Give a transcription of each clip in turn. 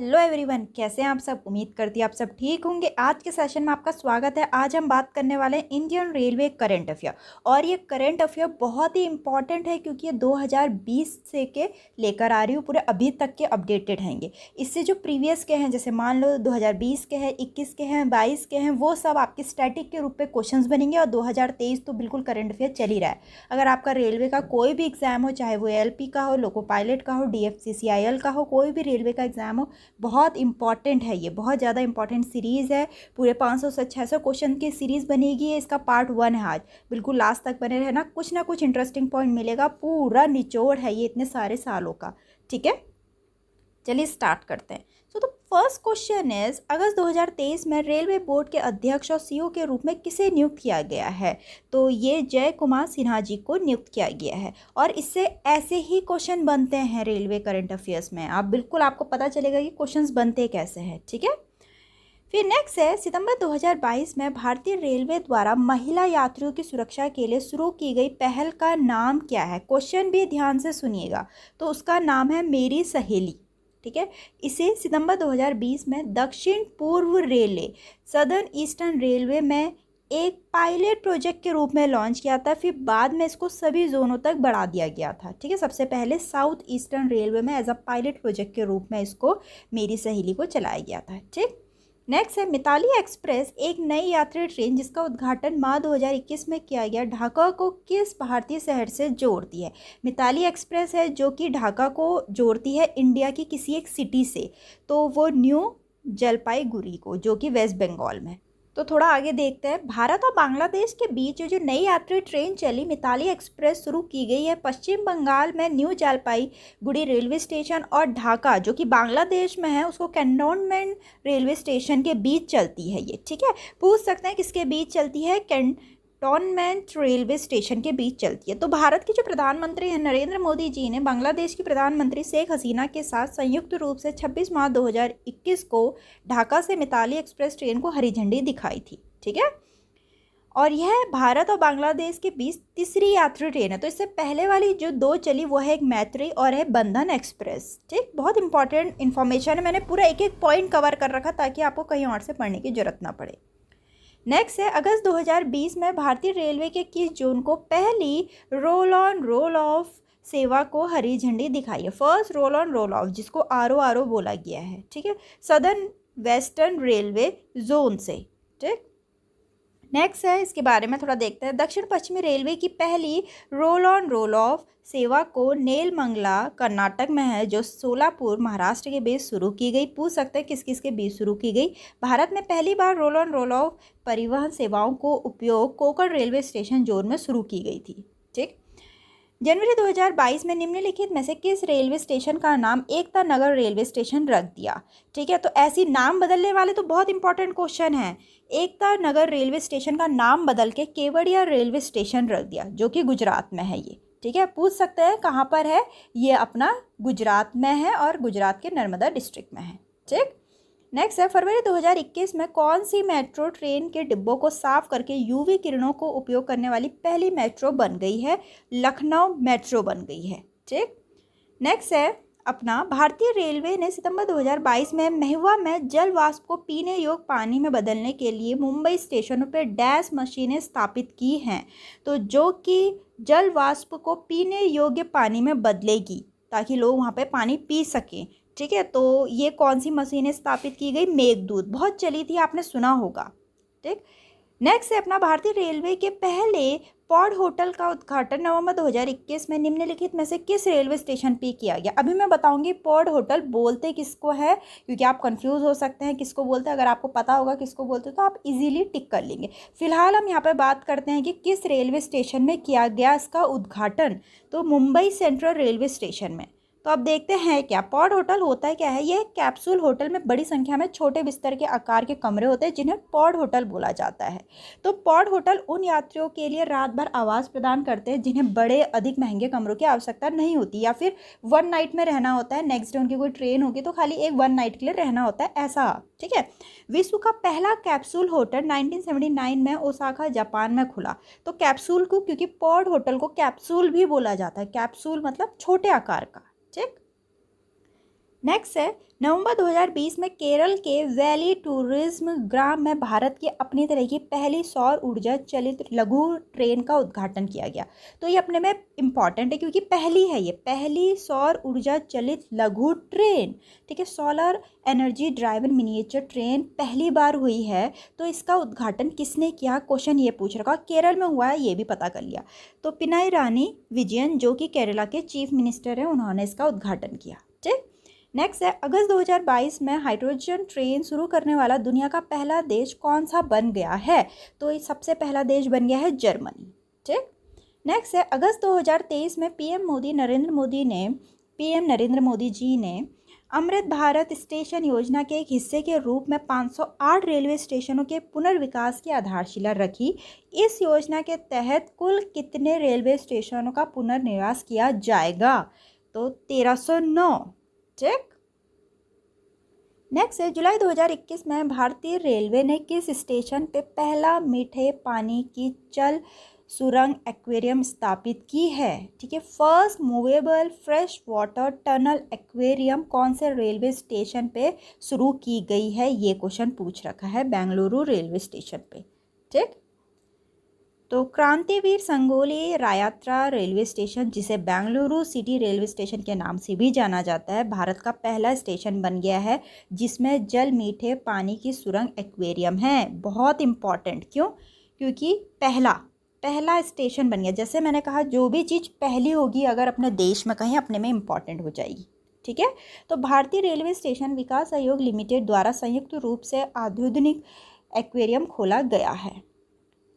Hello everyone, कैसे हैं आप सब। उम्मीद करती है आप सब ठीक होंगे। आज के सेशन में आपका स्वागत है। आज हम बात करने वाले हैं इंडियन रेलवे करंट अफेयर। और ये करंट अफेयर बहुत ही इंपॉर्टेंट है क्योंकि ये 2020 से के लेकर आ रही हूँ, पूरे अभी तक के अपडेटेड हैंगे। इससे जो प्रीवियस के हैं, जैसे मान लो 2020 के हैं, 21 के हैं, 22 के हैं, वो सब आपके स्टैटिक के रूप में क्वेश्चंस बनेंगे। और 2023 तो बिल्कुल करंट अफेयर चल ही रहा है। अगर आपका रेलवे का कोई भी एग्जाम हो, चाहे वो एलपी का हो, लोको पायलट का हो, डीएफसीसीआईएल का हो, कोई भी रेलवे का एग्जाम हो, बहुत इंपॉर्टेंट है। ये बहुत ज़्यादा इंपॉर्टेंट सीरीज़ है। पूरे 500 से 600 क्वेश्चन की सीरीज़ बनेगी। ये इसका पार्ट 1 है। आज बिल्कुल लास्ट तक बने रहना, कुछ ना कुछ इंटरेस्टिंग पॉइंट मिलेगा। पूरा निचोड़ है ये इतने सारे सालों का। ठीक है, चलिए स्टार्ट करते हैं। तो फर्स्ट क्वेश्चन इज, अगस्त 2023 में रेलवे बोर्ड के अध्यक्ष और सीईओ के रूप में किसे नियुक्त किया गया है? तो ये जय कुमार सिन्हा जी को नियुक्त किया गया है। और इससे ऐसे ही क्वेश्चन बनते हैं रेलवे करंट अफेयर्स में। आप बिल्कुल, आपको पता चलेगा कि क्वेश्चंस बनते कैसे हैं। ठीक है, फिर नेक्स्ट है, सितंबर 2022 में भारतीय रेलवे द्वारा महिला यात्रियों की सुरक्षा के लिए शुरू की गई पहल का नाम क्या है? क्वेश्चन भी ध्यान से सुनिएगा। तो उसका नाम है मेरी सहेली। ठीक है, इसे सितंबर 2020 में दक्षिण पूर्व रेलवे, सदर्न ईस्टर्न रेलवे में एक पायलट प्रोजेक्ट के रूप में लॉन्च किया था। फिर बाद में इसको सभी जोनों तक बढ़ा दिया गया था। ठीक है, सबसे पहले साउथ ईस्टर्न रेलवे में एज अ पायलट प्रोजेक्ट के रूप में इसको मेरी सहेली को चलाया गया था। ठीक, नेक्स्ट है मिताली एक्सप्रेस, एक नई यात्री ट्रेन जिसका उद्घाटन मार्च 2021 में किया गया, ढाका को किस भारतीय शहर से जोड़ती है? मिताली एक्सप्रेस है जो कि ढाका को जोड़ती है इंडिया की किसी एक सिटी से। तो वो न्यू जलपाईगुड़ी को, जो कि वेस्ट बंगाल में। तो थोड़ा आगे देखते हैं। भारत और बांग्लादेश के बीच जो नई यात्री ट्रेन चली, मिताली एक्सप्रेस, शुरू की गई है पश्चिम बंगाल में न्यू जलपाईगुड़ी रेलवे स्टेशन और ढाका, जो कि बांग्लादेश में है, उसको कैंटोनमेंट रेलवे स्टेशन के बीच चलती है ये। ठीक है, पूछ सकते हैं किसके बीच चलती है? कैंटोनमेंट रेलवे स्टेशन के बीच चलती है। तो भारत के जो प्रधानमंत्री हैं नरेंद्र मोदी जी ने बांग्लादेश की प्रधानमंत्री शेख हसीना के साथ संयुक्त रूप से 26 मार्च 2021 को ढाका से मिताली एक्सप्रेस ट्रेन को हरी झंडी दिखाई थी। ठीक है, और यह भारत और बांग्लादेश के बीच तीसरी यात्री ट्रेन है। तो इससे पहले वाली जो दो चली वो है एक मैत्री और है बंधन एक्सप्रेस। ठीक, बहुत इंपॉर्टेंट इन्फॉर्मेशन है। मैंने पूरा एक एक पॉइंट कवर कर रखा ताकि आपको कहीं और से पढ़ने की जरूरत ना पड़े। नेक्स्ट है, अगस्त 2020 में भारतीय रेलवे के किस जोन को पहली रोल ऑन रोल ऑफ सेवा को हरी झंडी दिखाई है? First roll on roll of, जिसको आरओ बोला गया है। ठीक है, सदर्न वेस्टर्न रेलवे जोन से। ठीक, नेक्स्ट है, इसके बारे में थोड़ा देखते हैं। दक्षिण पश्चिमी रेलवे की पहली रोल ऑन रोल ऑफ सेवा को नेलमंगला कर्नाटक में है, जो सोलापुर महाराष्ट्र के बीच शुरू की गई। पूछ सकते हैं किस किस के बीच शुरू की गई? भारत में पहली बार रोल ऑन रोल ऑफ परिवहन सेवाओं को उपयोग कोकण रेलवे स्टेशन जोन में शुरू की गई थी। ठीक, जनवरी 2022 में निम्नलिखित में से किस रेलवे स्टेशन का नाम एकता नगर रेलवे स्टेशन रख दिया? ठीक है, तो ऐसी नाम बदलने वाले तो बहुत इंपॉर्टेंट क्वेश्चन है। एकता नगर रेलवे स्टेशन का नाम बदल के केवड़िया रेलवे स्टेशन रख दिया, जो कि गुजरात में है ये। ठीक है, पूछ सकते हैं कहाँ पर है ये? अपना गुजरात में है और गुजरात के नर्मदा डिस्ट्रिक्ट में है। ठीक, नेक्स्ट है, फरवरी 2021 में कौन सी मेट्रो ट्रेन के डिब्बों को साफ करके यूवी किरणों को उपयोग करने वाली पहली मेट्रो बन गई है? लखनऊ मेट्रो बन गई है। ठीक, नेक्स्ट है अपना, भारतीय रेलवे ने सितंबर 2022 में महुआ में जल वाष्प को पीने योग्य पानी में बदलने के लिए मुंबई स्टेशनों पर डैश मशीनें स्थापित की हैं, तो जो कि जल वाष्प को पीने योग्य पानी में बदलेगी ताकि लोग वहाँ पे पानी पी सकें। ठीक है, तो ये कौन सी मशीनें स्थापित की गई? मेघदूत, बहुत चली थी, आपने सुना होगा। ठीक, नेक्स्ट है अपना, भारतीय रेलवे के पहले पॉड होटल का उद्घाटन नवंबर 2021 में निम्नलिखित में से किस रेलवे स्टेशन पे किया गया? अभी मैं बताऊंगी पॉड होटल बोलते किसको है, क्योंकि आप कंफ्यूज हो सकते हैं किसको बोलते हैं। अगर आपको पता होगा किसको बोलते हैं तो आप इजीली टिक कर लेंगे। फिलहाल हम यहाँ पर बात करते हैं कि किस रेलवे स्टेशन में किया गया इसका उद्घाटन। तो मुंबई सेंट्रल रेलवे स्टेशन में। तो अब देखते हैं क्या पॉड होटल होता है। क्या है ये? कैप्सूल होटल में बड़ी संख्या में छोटे बिस्तर के आकार के कमरे होते हैं जिन्हें पॉड होटल बोला जाता है। तो पॉड होटल उन यात्रियों के लिए रात भर आवास प्रदान करते हैं जिन्हें बड़े अधिक महंगे कमरों की आवश्यकता नहीं होती, या फिर वन नाइट में रहना होता है। नेक्स्ट डे उनकी कोई ट्रेन होगी तो खाली एक वन नाइट के लिए रहना होता है, ऐसा। ठीक है, विश्व का पहला कैप्सूल होटल 1979 में ओसाका जापान में खुला। तो कैप्सूल को, क्योंकि पॉड होटल को कैप्सूल भी बोला जाता है, कैप्सूल मतलब छोटे आकार का। ठीक, नेक्स्ट है नवंबर 2020 में केरल के वैली टूरिज्म ग्राम में भारत की अपनी तरह की पहली सौर ऊर्जा चलित लघु ट्रेन का उद्घाटन किया गया। तो ये अपने में इम्पॉर्टेंट है क्योंकि पहली है, ये पहली सौर ऊर्जा चलित लघु ट्रेन, ठीक है, solar energy driven miniature train पहली बार हुई है। तो इसका उद्घाटन किसने किया, क्वेश्चन ये पूछ रखा, केरल में हुआ है, ये भी पता कर लिया। तो पिनाराई विजयन जो कि केरला के चीफ मिनिस्टर हैं, उन्होंने इसका उद्घाटन किया। ठीक, नेक्स्ट है अगस्त 2022 में हाइड्रोजन ट्रेन शुरू करने वाला दुनिया का पहला देश कौन सा बन गया है। तो इस सबसे पहला देश बन गया है जर्मनी। ठीक, नेक्स्ट है अगस्त 2023 में पीएम नरेंद्र मोदी जी ने अमृत भारत स्टेशन योजना के एक हिस्से के रूप में 508 रेलवे स्टेशनों के पुनर्विकास की आधारशिला रखी। इस योजना के तहत कुल कितने रेलवे स्टेशनों का पुनर्निर्माण किया जाएगा। तो 1309। ठीक, नेक्स्ट है जुलाई 2021 में भारतीय रेलवे ने किस स्टेशन पे पहला मीठे पानी की जल सुरंग एक्वेरियम स्थापित की है। ठीक है, first movable fresh water tunnel aquarium कौन से रेलवे स्टेशन पे शुरू की गई है, ये क्वेश्चन पूछ रखा है बेंगलुरु रेलवे स्टेशन पे। ठीक, तो क्रांतिवीर संगोली रायत्रा रेलवे स्टेशन, जिसे बेंगलुरु सिटी रेलवे स्टेशन के नाम से भी जाना जाता है, भारत का पहला स्टेशन बन गया है जिसमें जल मीठे पानी की सुरंग एक्वेरियम है। बहुत इम्पॉर्टेंट, क्यों, क्योंकि पहला स्टेशन बन गया। जैसे मैंने कहा जो भी चीज़ पहली होगी अगर अपने देश में कहीं, अपने में इम्पॉर्टेंट हो जाएगी। ठीक है, तो भारतीय रेलवे स्टेशन विकास आयोग लिमिटेड द्वारा संयुक्त रूप से आधुनिक एक्वेरियम खोला गया है।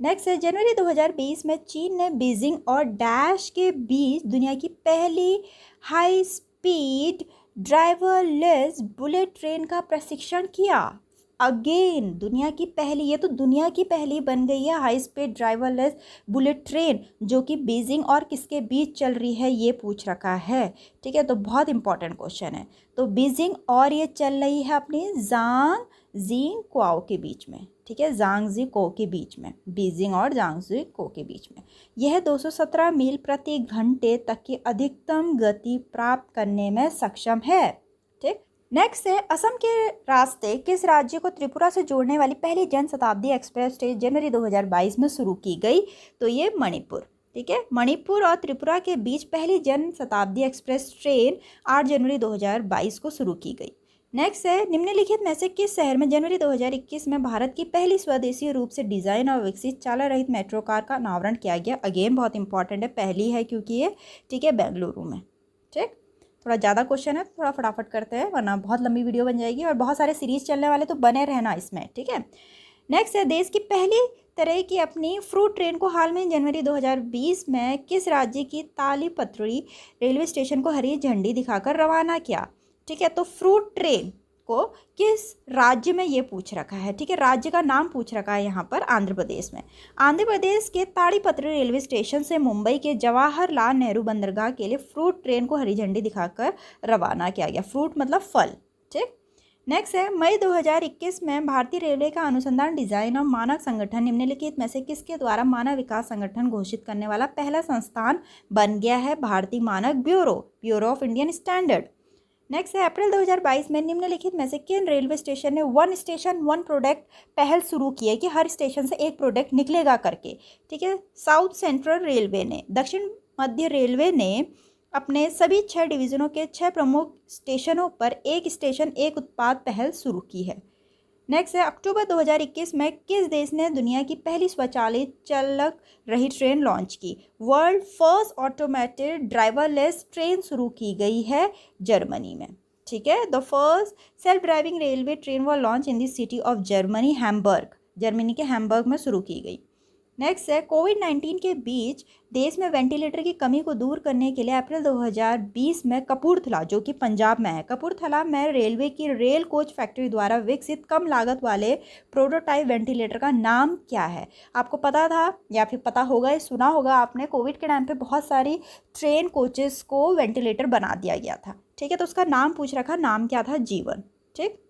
नेक्स्ट है जनवरी 2020 में चीन ने बीजिंग और डैश के बीच दुनिया की पहली high speed driverless bullet train का प्रशिक्षण किया। अगेन दुनिया की पहली, ये तो दुनिया की पहली बन गई है high speed driverless bullet train, जो कि बीजिंग और किसके बीच चल रही है ये पूछ रखा है। ठीक है, तो बहुत इंपॉर्टेंट क्वेश्चन है। तो बीजिंग और ये चल रही है अपनी ज़ांगज़िंगक्वाओ के बीच में। ठीक है, ज़ांगज़िंगक्वाओ के बीच में, बीजिंग और ज़ांगज़िंगक्वाओ के बीच में। यह 217 मील प्रति घंटे तक की अधिकतम गति प्राप्त करने में सक्षम है। ठीक, नेक्स्ट है असम के रास्ते किस राज्य को त्रिपुरा से जोड़ने वाली पहली जन शताब्दी एक्सप्रेस ट्रेन जनवरी 2022 में शुरू की गई। तो ये मणिपुर। ठीक है, मणिपुर और त्रिपुरा के बीच पहली जन शताब्दी एक्सप्रेस ट्रेन 8 जनवरी 2022 को शुरू की गई। नेक्स्ट है निम्नलिखित में से किस शहर में जनवरी 2021 में भारत की पहली स्वदेशी रूप से डिज़ाइन और विकसित चालक रहित मेट्रो कार का अनावरण किया गया। अगेन बहुत इंपॉर्टेंट है, पहली है क्योंकि ये, ठीक है, बेंगलुरु में। ठीक, थोड़ा ज़्यादा क्वेश्चन है, थोड़ा फटाफट करते हैं वरना बहुत लंबी वीडियो बन जाएगी और बहुत सारे सीरीज चलने वाले, तो बने रहना इसमें। ठीक है, नेक्स्ट है देश की पहली तरह की अपनी फ्रूट ट्रेन को हाल में जनवरी 2020 में किस राज्य की तालीपत्री रेलवे स्टेशन को हरी झंडी दिखाकर रवाना किया। ठीक है, तो फ्रूट ट्रेन को किस राज्य में ये पूछ रखा है। ठीक है, राज्य का नाम पूछ रखा है यहाँ पर, आंध्र प्रदेश में। आंध्र प्रदेश के ताड़ीपत्री रेलवे स्टेशन से मुंबई के जवाहरलाल नेहरू बंदरगाह के लिए फ्रूट ट्रेन को हरी झंडी दिखाकर रवाना किया गया। फ्रूट मतलब फल। ठीक, नेक्स्ट है मई 2021 में भारतीय रेलवे का अनुसंधान डिजाइन और मानक संगठन निम्नलिखित में से किसके द्वारा मानव विकास संगठन घोषित करने वाला पहला संस्थान बन गया है। भारतीय मानक bureau of Indian standard. Next है अप्रैल 2022 में निम्नलिखित में से किन रेलवे स्टेशन ने वन स्टेशन वन प्रोडक्ट पहल शुरू की है कि हर स्टेशन से एक प्रोडक्ट निकलेगा करके। ठीक है, साउथ सेंट्रल रेलवे ने, दक्षिण मध्य रेलवे ने अपने सभी 6 डिवीज़नों के 6 प्रमुख स्टेशनों पर एक स्टेशन एक उत्पाद पहल शुरू की है। नेक्स्ट है अक्टूबर 2021 में किस देश ने दुनिया की पहली स्वचालित चालक रहित ट्रेन लॉन्च की। World first automated driverless train शुरू की गई है जर्मनी में। ठीक है, the first self driving railway train was launch in the city of Germany, Hamburg, Germany के हैम्बर्ग में शुरू की गई। नेक्स्ट है कोविड-19 के बीच देश में वेंटिलेटर की कमी को दूर करने के लिए अप्रैल 2020 में कपूरथला, जो कि पंजाब में है, कपूरथला में रेलवे की रेल कोच फैक्ट्री द्वारा विकसित कम लागत वाले प्रोटोटाइप वेंटिलेटर का नाम क्या है। आपको पता था या फिर पता होगा, सुना होगा आपने, कोविड के टाइम पे बहुत सारी ट्रेन कोचेस को वेंटिलेटर बना दिया गया था। ठीक है, तो उसका नाम पूछ रखा, नाम क्या था, जीवन। ठीक,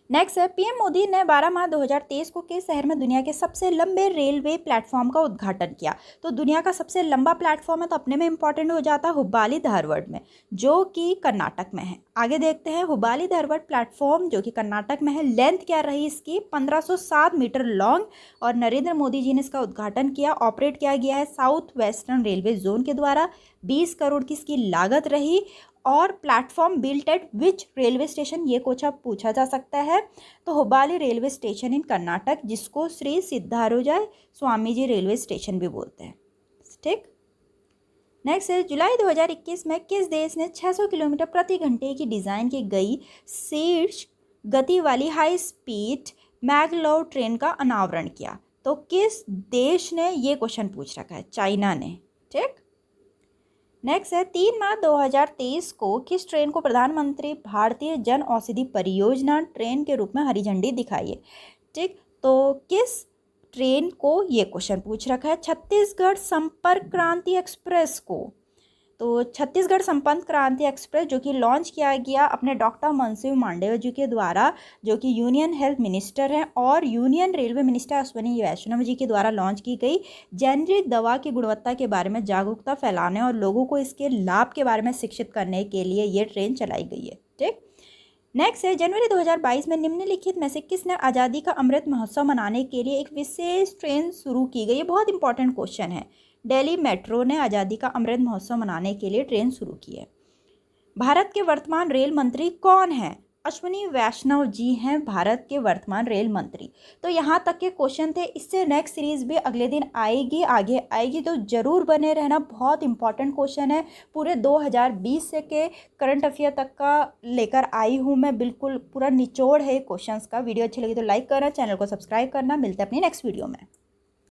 नेक्स्ट है, पीएम मोदी ने 12 मार्च 2023 को किस शहर में दुनिया के सबसे लंबे रेलवे प्लेटफॉर्म का उद्घाटन किया? तो दुनिया का सबसे लंबा प्लेटफॉर्म है तो अपने में इंपॉर्टेंट हो जाता है हुब्बाली धारवाड़ में, जो कि कर्नाटक में है। आगे देखते हैं, हुब्बाली धारवाड़ प्लेटफॉर्म जो कि कर्नाटक में है, लेंथ क्या रही इसकी? 1507 मीटर लॉन्ग, और नरेंद्र मोदी जी ने इसका उद्घाटन किया। ऑपरेट किया गया है साउथ वेस्टर्न रेलवे जोन के द्वारा। 20 करोड़ की इसकी लागत रही। और platform built at which railway station, ये क्वेश्चन पूछा जा सकता है। तो हुब्बाली रेलवे स्टेशन इन कर्नाटक, जिसको श्री सिद्धारूजा स्वामी जी रेलवे स्टेशन भी बोलते हैं। ठीक। नेक्स्ट है, जुलाई 2021 में किस देश ने 600 किलोमीटर प्रति घंटे की डिज़ाइन की गई शीर्ष गति वाली हाई स्पीड मैगलोव ट्रेन का अनावरण किया? तो किस देश ने, ये क्वेश्चन पूछ रखा है, चाइना ने। ठीक। नेक्स्ट है, 3 मार्च 2023 को किस ट्रेन को प्रधानमंत्री भारतीय जन औषधि परियोजना ट्रेन के रूप में हरी झंडी दिखाई है? ठीक। तो किस ट्रेन को, ये क्वेश्चन पूछ रखा है, छत्तीसगढ़ संपर्क क्रांति एक्सप्रेस को। तो छत्तीसगढ़ संपर्क क्रांति एक्सप्रेस जो कि लॉन्च किया गया अपने डॉक्टर मनसुख मांडविया जी के द्वारा, जो कि यूनियन हेल्थ मिनिस्टर हैं, और यूनियन रेलवे मिनिस्टर अश्विनी वैष्णव जी के द्वारा लॉन्च की गई जेनरिक दवा की गुणवत्ता के बारे में जागरूकता फैलाने और लोगों को इसके लाभ के बारे में शिक्षित करने के लिए ये ट्रेन चलाई गई है। ठीक। नेक्स्ट है, जनवरी 2022 में निम्नलिखित में से किसने आज़ादी का अमृत महोत्सव मनाने के लिए एक विशेष ट्रेन शुरू की गई? ये बहुत इंपॉर्टेंट क्वेश्चन है। दिल्ली मेट्रो ने आज़ादी का अमृत महोत्सव मनाने के लिए ट्रेन शुरू की है। भारत के वर्तमान रेल मंत्री कौन हैं? अश्विनी वैष्णव जी हैं भारत के वर्तमान रेल मंत्री। तो यहाँ तक के क्वेश्चन थे। इससे नेक्स्ट सीरीज भी अगले दिन आएगी, आगे आएगी, तो जरूर बने रहना। बहुत इंपॉर्टेंट क्वेश्चन है, पूरे 2020 से के करंट अफेयर तक का लेकर आई हूँ मैं, बिल्कुल पूरा निचोड़ है क्वेश्चंस का। वीडियो अच्छी लगी तो लाइक करना, चैनल को सब्सक्राइब करना। मिलते हैं अपनी नेक्स्ट वीडियो में।